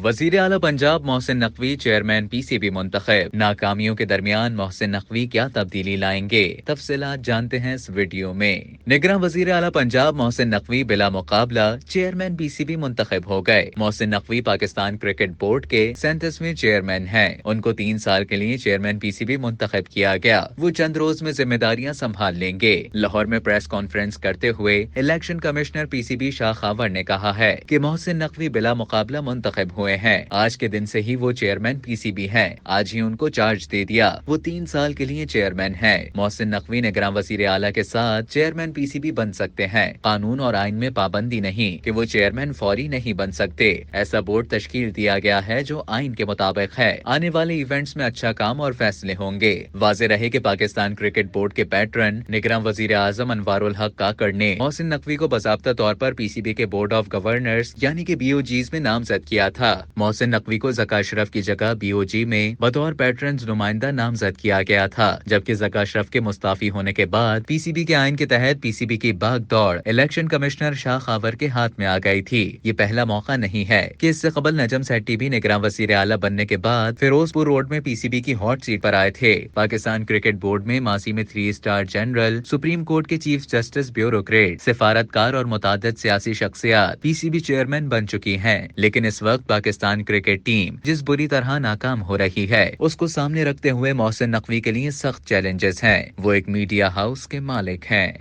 وزیر اعلی Punjab Mohsin Naqvi chairman P C B منتخب۔ ناکامیوں کے درمیان محسن نقوی کیا تبدیلی لائیں گے؟ تفصیلات جانتے ہیں اس ویڈیو میں۔ نگراں وزیر اعلی پنجاب محسن نقوی بلا مقابلہ چیئرمین پی سی بی منتخب ہو گئے۔ محسن نقوی پاکستان کرکٹ بورڈ کے 37ویں چیئرمین ہیں۔ ان کو 3 سال کے لیے چیئرمین پی سی بی منتخب کیا گیا۔ وہ چند روز میں ذمہ داریاں سنبھال لیں گے۔ لاہور میں پریس کانفرنس کرتے ہوئے election commissioner P C be شاہ خاور نے کہا ہے کہ محسن نقوی بلا مقابلہ منتخب ہوئے ہیں۔ آج کے دن سے ہی وہ چیئرمین پی سی بی ہیں۔ آج ہی ان کو چارج دے دیا۔ وہ 3 سال کے لیے چیئرمین ہیں۔ محسن نقوی نگراں وزیر اعلیٰ کے ساتھ چیئرمین پی سی بی بن سکتے ہیں۔ قانون اور آئین میں پابندی نہیں کہ وہ چیئرمین فوری نہیں بن سکتے۔ ایسا بورڈ تشکیل دیا گیا ہے جو آئین کے مطابق ہے۔ آنے والے ایونٹس میں اچھا کام اور فیصلے ہوں گے۔ واضح رہے کہ پاکستان کرکٹ بورڈ کے پیٹرن نگراں وزیر اعظم انوار الحق کاکڑ نے محسن نقوی کو باضابطہ طور پر پی سی بی کے بورڈ آف گورنرز یعنی کہ بی او جیز میں نامزد کیا تھا۔ محسن نقوی کو ذکا اشرف کی جگہ بی او جی میں بطور پیٹرنز نمائندہ نامزد کیا گیا تھا، جبکہ ذکا اشرف کے مستعفی ہونے کے بعد پی سی بی کے آئین کے تحت پی سی بی کی بھاگ دوڑ الیکشن کمشنر شاہ خاور کے ہاتھ میں آ گئی تھی۔ یہ پہلا موقع نہیں ہے کہ اس سے قبل نجم سیٹھی بھی نگراں وزیر اعلیٰ بننے کے بعد فیروز پور روڈ میں پی سی بی کی ہاٹ سیٹ پر آئے تھے۔ پاکستان کرکٹ بورڈ میں ماضی میں 3 اسٹار جنرل، سپریم کورٹ کے چیف جسٹس بیوروکریٹ، سفارتکار اور متعدد سیاسی شخصیات پی سی بی چیئرمین بن چکی ہیں، لیکن اس وقت پاکستان کرکٹ ٹیم جس بری طرح ناکام ہو رہی ہے اس کو سامنے رکھتے ہوئے محسن نقوی کے لیے سخت چیلنجز ہیں۔ وہ ایک میڈیا ہاؤس کے مالک ہیں۔